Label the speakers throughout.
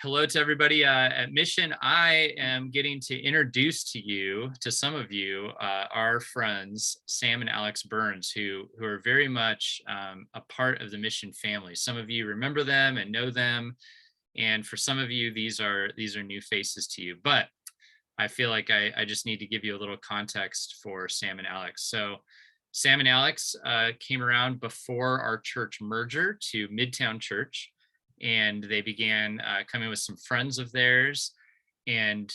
Speaker 1: hello to everybody at Mission. I am getting to introduce to some of you, our friends, Sam and Alyx Burns, who are very much a part of the Mission family. Some of you remember them and know them, and for some of you, these are new faces to you. But I feel like I just need to give you a little context for Sam and Alyx. So Sam and Alyx came around before our church merger to Midtown Church, and they began coming with some friends of theirs, and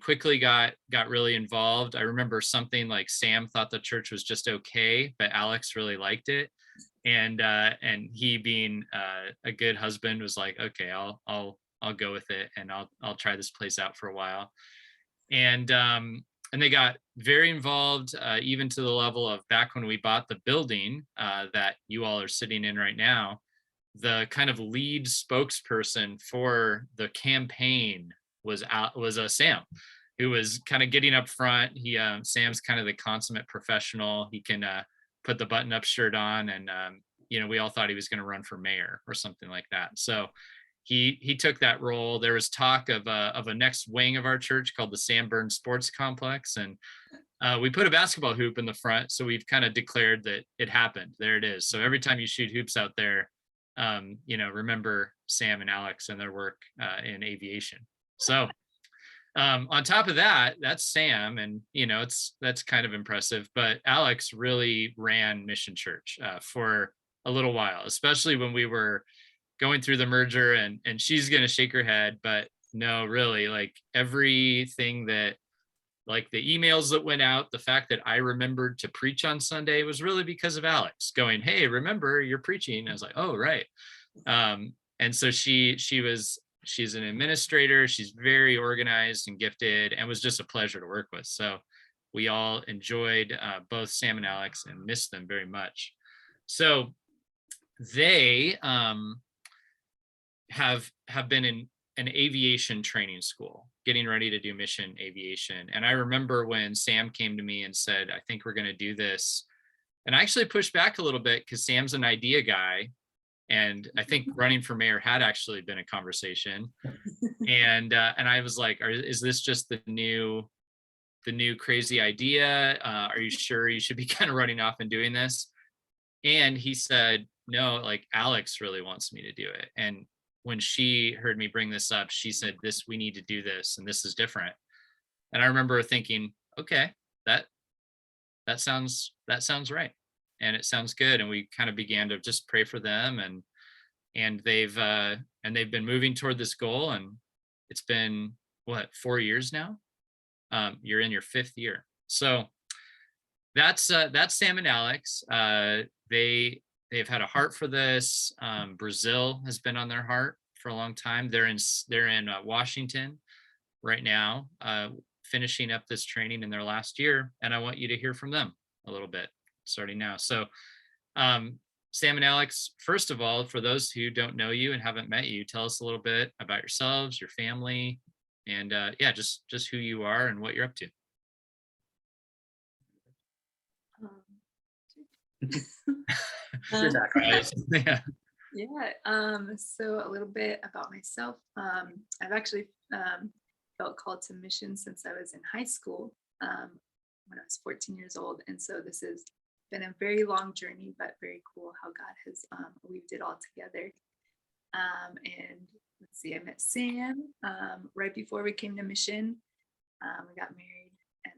Speaker 1: quickly got really involved. I remember something like Sam thought the church was just okay, but Alyx really liked it, and he, being a good husband, was like, okay, I'll go with it, and I'll try this place out for a while. And they got very involved, even to the level of, back when we bought the building that you all are sitting in right now, the kind of lead spokesperson for the campaign was Sam, who was kind of getting up front. Sam's kind of the consummate professional. He can put the button-up shirt on, and we all thought he was going to run for mayor or something like that. So he took that role. There was talk of a next wing of our church called the Sam Burns Sports Complex, and we put a basketball hoop in the front. So we've kind of declared that it happened. There it is. So every time you shoot hoops out there, remember Sam and Alyx and their work in aviation. So on top of that, that's Sam, and that's kind of impressive. But Alyx really ran Mission Church for a little while, especially when we were going through the merger, and she's gonna shake her head, but no, really, like everything that, like the emails that went out, the fact that I remembered to preach on Sunday was really because of Alyx going, hey, remember you're preaching. I was like, oh, right. And so she's an administrator. She's very organized and gifted, and was just a pleasure to work with. So we all enjoyed both Sam and Alyx and missed them very much. So they have been in an aviation training school, getting ready to do mission aviation. And I remember when Sam came to me and said, I think we're going to do this. And I actually pushed back a little bit, because Sam's an idea guy. And I think running for mayor had actually been a conversation. And I was like, is this just the new crazy idea? Are you sure you should be kind of running off and doing this? And he said, no, like Alyx really wants me to do it. And when she heard me bring this up, she said, we need to do this, and this is different. And I remember thinking, okay, that sounds right. And it sounds good. And we kind of began to just pray for them, and they've been moving toward this goal. And it's been, what, 4 years now? You're in your 5th year. So that's Sam and Alyx. They've had a heart for this. Brazil has been on their heart for a long time. They're in Washington right now, finishing up this training in their last year. And I want you to hear from them a little bit starting now. So Sam and Alyx, first of all, for those who don't know you and haven't met you, tell us a little bit about yourselves, your family, and just who you are and what you're up to.
Speaker 2: So a little bit about myself. I've actually felt called to mission since I was in high school, when I was 14 years old. And so this has been a very long journey, but very cool how God has weaved it all together. And let's see, I met Sam right before we came to mission. We got married, and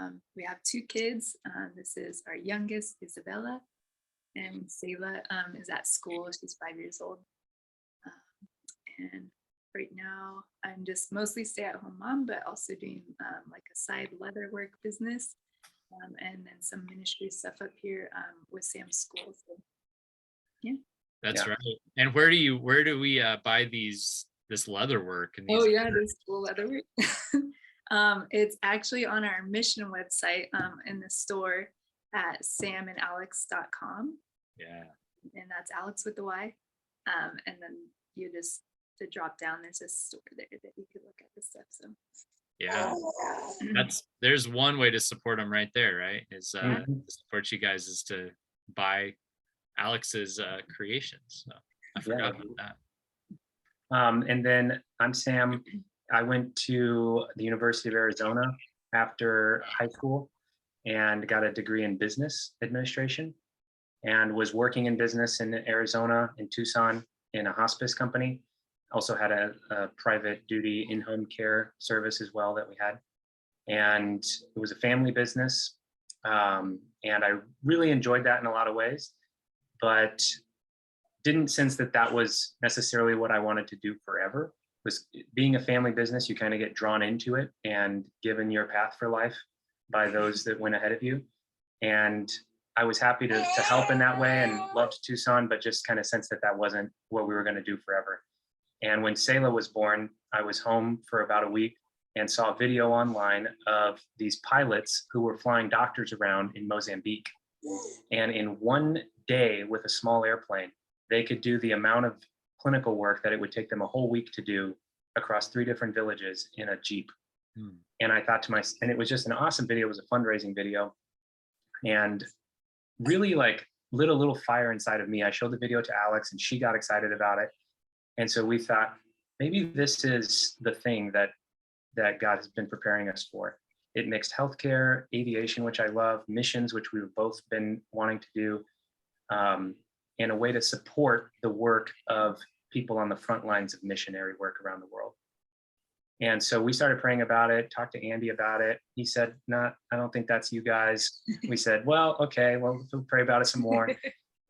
Speaker 2: then we have 2 kids. This is our youngest, Isabella, and Selah is at school. She's 5 years old. And right now I'm just mostly stay-at-home mom, but also doing like a side leather work business, and then some ministry stuff up here with Sam's school. So yeah,
Speaker 1: that's right. And where do we buy this leather work? And these
Speaker 2: this cool leather work. It's actually on our mission website, in the store at samandalex.com.
Speaker 1: Yeah.
Speaker 2: And that's Alyx with the Y. And then you just, to drop down, there's a store there that you could look at the stuff. So
Speaker 1: yeah, there's one way to support them right there, right? Is to support you guys is to buy Alyx's creations. So I forgot about that.
Speaker 3: And then I'm Sam. I went to the University of Arizona after high school and got a degree in business administration and was working in business in Arizona, in Tucson, in a hospice company. Also had a private duty in-home care service as well that we had. And it was a family business. And I really enjoyed that in a lot of ways, but didn't sense that that was necessarily what I wanted to do forever. Was being a family business, you kind of get drawn into it and given your path for life by those that went ahead of you. And I was happy to help in that way and loved Tucson, but just kind of sensed that that wasn't what we were going to do forever. And when Selah was born, I was home for about a week and saw a video online of these pilots who were flying doctors around in Mozambique. And in one day with a small airplane, they could do the amount of clinical work that it would take them a whole week to do across 3 different villages in a Jeep.
Speaker 1: Hmm.
Speaker 3: And I thought to myself, and it was just an awesome video. It was a fundraising video and really like lit a little fire inside of me. I showed the video to Alyx and she got excited about it. And so we thought, maybe this is the thing that God has been preparing us for. It mixed healthcare, aviation, which I love, missions, which we've both been wanting to do, and a way to support the work of people on the front lines of missionary work around the world. And so we started praying about it, talked to Andy about it. He said, "No, I don't think that's you guys." We said, "Well, okay, well, we'll pray about it some more."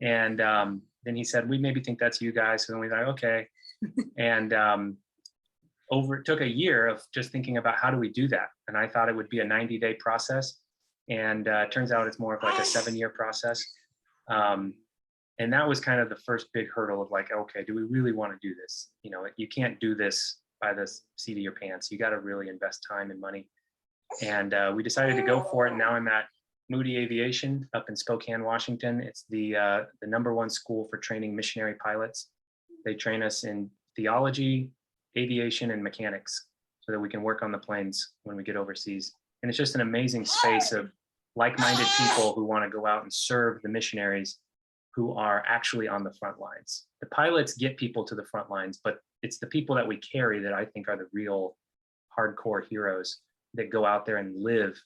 Speaker 3: And then he said, "We maybe think that's you guys." So then we thought, okay. And it took a year of just thinking about how do we do that. And I thought it would be a 90-day process. And turns out it's more of like a 7-year process. And that was kind of the first big hurdle of like, okay, do we really want to do this? You know, you can't do this by the seat of your pants. You got to really invest time and money. And we decided to go for it. And now I'm at Moody Aviation up in Spokane, Washington. It's the #1 school for training missionary pilots. They train us in theology, aviation, and mechanics so that we can work on the planes when we get overseas. And it's just an amazing space of like-minded people who want to go out and serve the missionaries who are actually on the front lines. The pilots get people to the front lines, but it's the people that we carry that I think are the real hardcore heroes that go out there and live,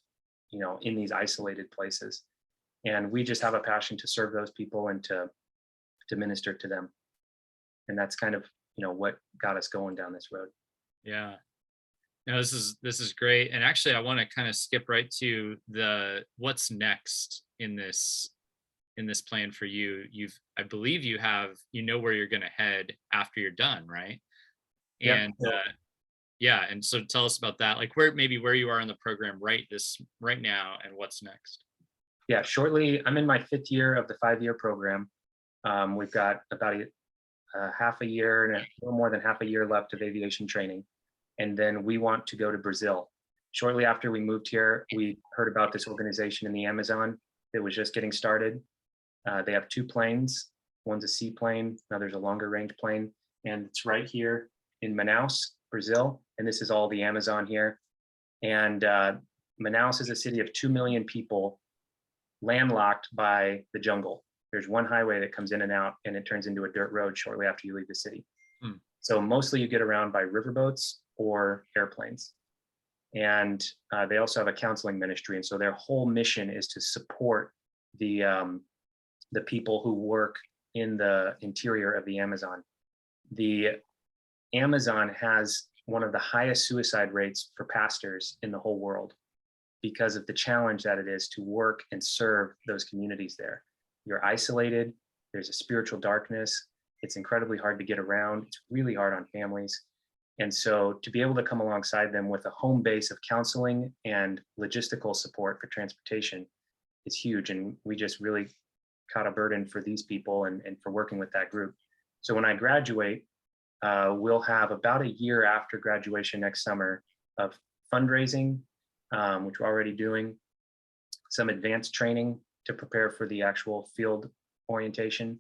Speaker 3: you know, in these isolated places. And we just have a passion to serve those people and to minister to them. And that's kind of, you know, what got us going down this road.
Speaker 1: Yeah. No, this is great. And actually I want to kind of skip right to the what's next in this plan for you. I believe you know where you're going to head after you're done, right?
Speaker 3: Yep.
Speaker 1: And yeah, and so tell us about that, like where you are in the program right now and what's next.
Speaker 3: Yeah, shortly, I'm in my 5th year of the 5-year program. We've got about half a year and a little more than half a year left of aviation training. And then we want to go to Brazil. Shortly after we moved here, we heard about this organization in the Amazon that was just getting started. They have 2 planes. One's a seaplane, another's a longer range plane. And it's right here in Manaus, Brazil. And this is all the Amazon here. And Manaus is a city of 2 million people landlocked by the jungle. There's one highway that comes in and out, and it turns into a dirt road shortly after you leave the city.
Speaker 1: Hmm.
Speaker 3: So mostly you get around by riverboats or airplanes. And they also have a counseling ministry. And so their whole mission is to support the people who work in the interior of the Amazon. The Amazon has one of the highest suicide rates for pastors in the whole world because of the challenge that it is to work and serve those communities there. You're isolated, there's a spiritual darkness, it's incredibly hard to get around, it's really hard on families. And so to be able to come alongside them with a home base of counseling and logistical support for transportation is huge. And we just really caught a burden for these people and for working with that group. So when I graduate, we'll have about a year after graduation next summer of fundraising, which we're already doing, some advanced training to prepare for the actual field orientation,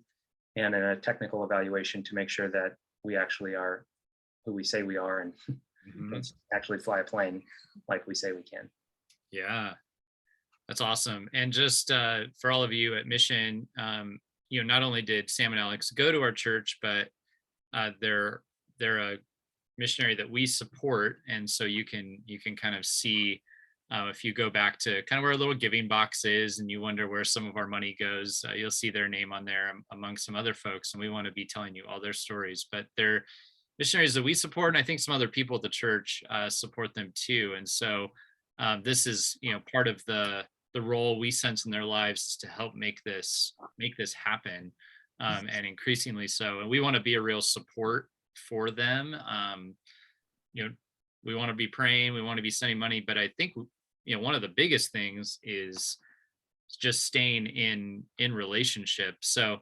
Speaker 3: and a technical evaluation to make sure that we actually are who we say we are and can actually fly a plane like we say we can.
Speaker 1: Yeah, that's awesome. And just for all of you at Mission, you know, not only did Sam and Alyx go to our church, but they're they're a missionary that we support, and so you can kind of see, if you go back to kind of where our little giving box is and you wonder where some of our money goes, you'll see their name on there, among some other folks, and we want to be telling you all their stories. But they're missionaries that we support, and I think some other people at the church support them too. And so this is, part of the role we sense in their lives is to help make this happen, and increasingly so. And we want to be a real support for them. You know, we want to be praying, we want to be sending money, but I think one of the biggest things is just staying in relationship. So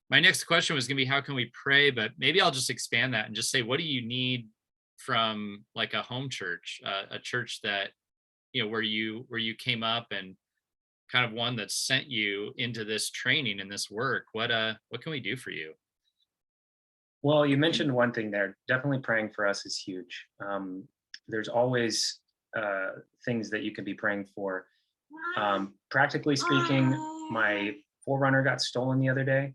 Speaker 1: my next question was going to be, how can we pray? But maybe I'll just expand that and just say, what do you need from like a home church, a church that where you came up, and kind of one that sent you into this training and this work? What can we do for you?
Speaker 3: Well, you mentioned one thing there. Definitely praying for us is huge. There's always things that you can be praying for. Practically speaking, my Forerunner got stolen the other day.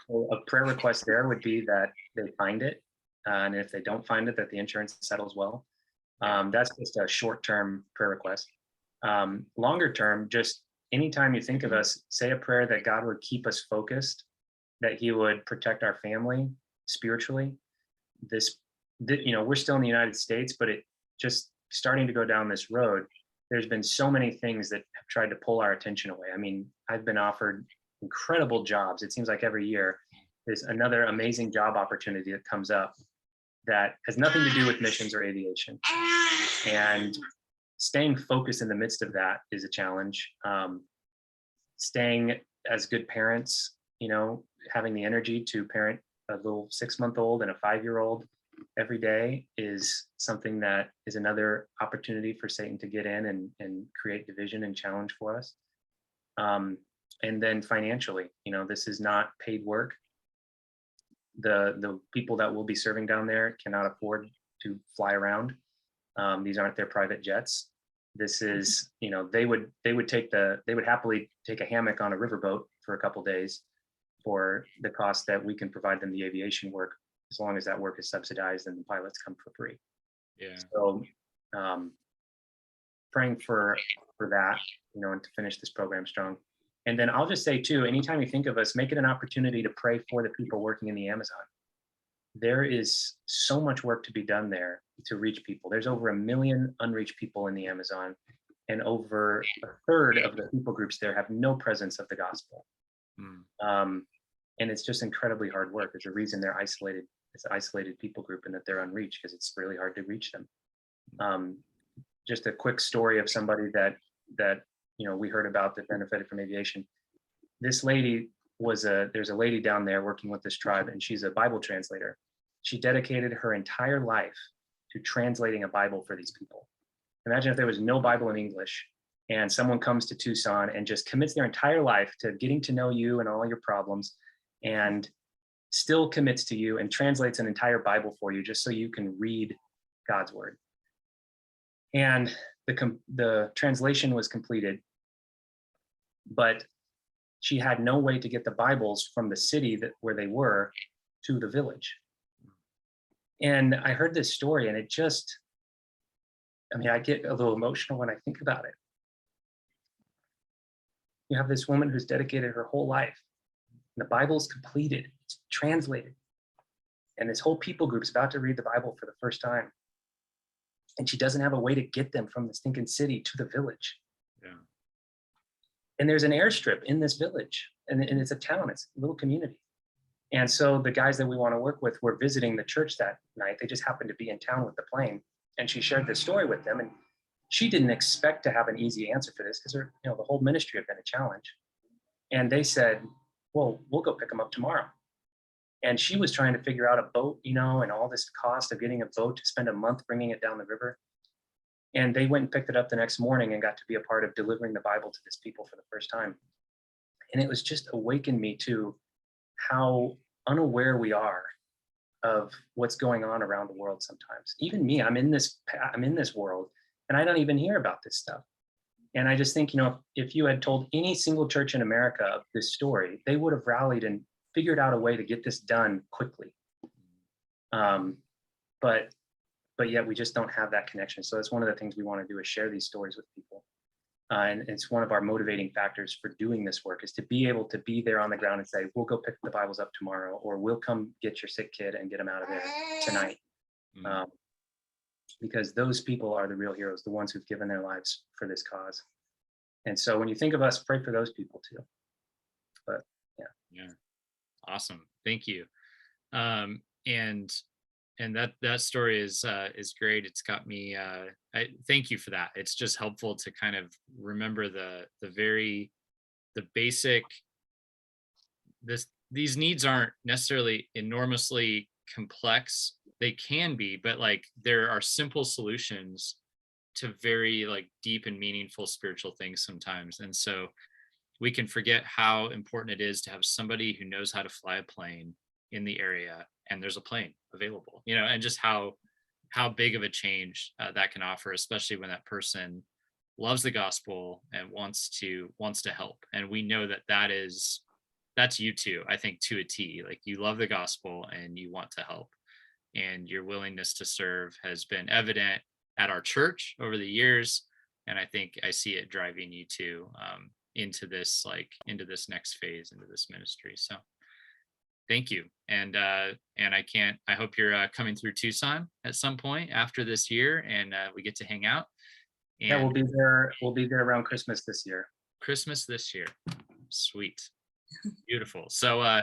Speaker 3: So a prayer request there would be that they find it, and if they don't find it, that the insurance settles well. That's just a short-term prayer request. Longer term, just anytime you think of us, say a prayer that God would keep us focused, that He would protect our family spiritually. We're still in the United States, but it just starting to go down this road. There's been so many things that have tried to pull our attention away. I mean, I've been offered incredible jobs. It seems like every year there's another amazing job opportunity that comes up that has nothing to do with missions or aviation. And staying focused in the midst of that is a challenge. Staying as good parents, having the energy to parent a little 6-month-old and a 5-year-old every day is something that is another opportunity for Satan to get in and create division and challenge for us. And then financially, this is not paid work. The people that will be serving down there cannot afford to fly around. These aren't their private jets. This is, they would happily take a hammock on a riverboat for a couple days for the cost that we can provide them the aviation work, as long as that work is subsidized and the pilots come for free.
Speaker 1: Yeah.
Speaker 3: So praying for that, and to finish this program strong. And then I'll just say too, anytime you think of us, make it an opportunity to pray for the people working in the Amazon. There is so much work to be done there to reach people. There's over 1 million unreached people in the Amazon, and over a third of the people groups there have no presence of the gospel. And it's just incredibly hard work. There's a reason they're isolated. It's an isolated people group, and that they're unreached because it's really hard to reach them. Just a quick story of somebody that we heard about that benefited from aviation. This lady there's a lady down there working with this tribe, and she's a Bible translator. She dedicated her entire life to translating a Bible for these people. Imagine if there was no Bible in English, and someone comes to Tucson and just commits their entire life to getting to know you and all your problems, and still commits to you and translates an entire Bible for you just so you can read God's word. And the translation was completed, but she had no way to get the Bibles from the city where they were to the village. And I heard this story, and I get a little emotional when I think about it. You have this woman who's dedicated her whole life, and the Bible's completed, it's translated, and this whole people group's about to read the Bible for the first time. And she doesn't have a way to get them from the stinking city to the village.
Speaker 1: Yeah.
Speaker 3: And there's an airstrip in this village, and it's a town, it's a little community. And so the guys that we want to work with were visiting the church that night. They just happened to be in town with the plane. And she shared this story with them. And she didn't expect to have an easy answer for this because the whole ministry had been a challenge. And they said, well, we'll go pick them up tomorrow. And she was trying to figure out a boat, and all this cost of getting a boat to spend a month bringing it down the river. And they went and picked it up the next morning and got to be a part of delivering the Bible to this people for the first time. And it was just awakened me to how unaware we are of what's going on around the world sometimes. Even me, I'm in this world, and I don't even hear about this stuff. And I just think, if you had told any single church in America of this story, they would have rallied and figured out a way to get this done quickly. but yet we just don't have that connection. So that's one of the things we want to do, is share these stories with people. And it's one of our motivating factors for doing this work, is to be able to be there on the ground and say, we'll go pick the Bibles up tomorrow, or we'll come get your sick kid and get him out of there tonight.
Speaker 1: Mm.
Speaker 3: Because those people are the real heroes, the ones who've given their lives for this cause. And so when you think of us, pray for those people too. But yeah.
Speaker 1: Yeah. Awesome. Thank you. And that story is great. It's got me, I thank you for that. It's just helpful to kind of remember the basic, these needs aren't necessarily enormously complex. They can be, but like there are simple solutions to very like deep and meaningful spiritual things sometimes. And so we can forget how important it is to have somebody who knows how to fly a plane in the area, and there's a plane available, and just how big of a change that can offer, especially when that person loves the gospel and wants to help. And we know that's you too, I think, to a T. Like, you love the gospel and you want to help, and your willingness to serve has been evident at our church over the years. And I think I see it driving you too, into this next phase, into this ministry. So thank you. And I hope you're coming through Tucson at some point after this year, and we get to hang out.
Speaker 3: Yeah,
Speaker 1: And
Speaker 3: we'll be there around Christmas this year.
Speaker 1: Christmas this year. Sweet. Beautiful. So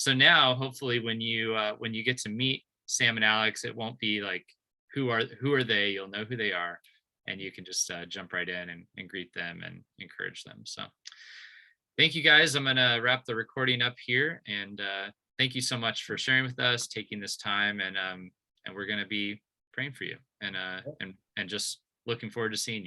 Speaker 1: now hopefully when you get to meet Sam and Alyx, it won't be like, who are they? You'll know who they are, and you can just jump right in and greet them and encourage them. So thank you, guys. I'm gonna wrap the recording up here, and thank you so much for sharing with us, taking this time, and we're gonna be praying for you, and just looking forward to seeing you.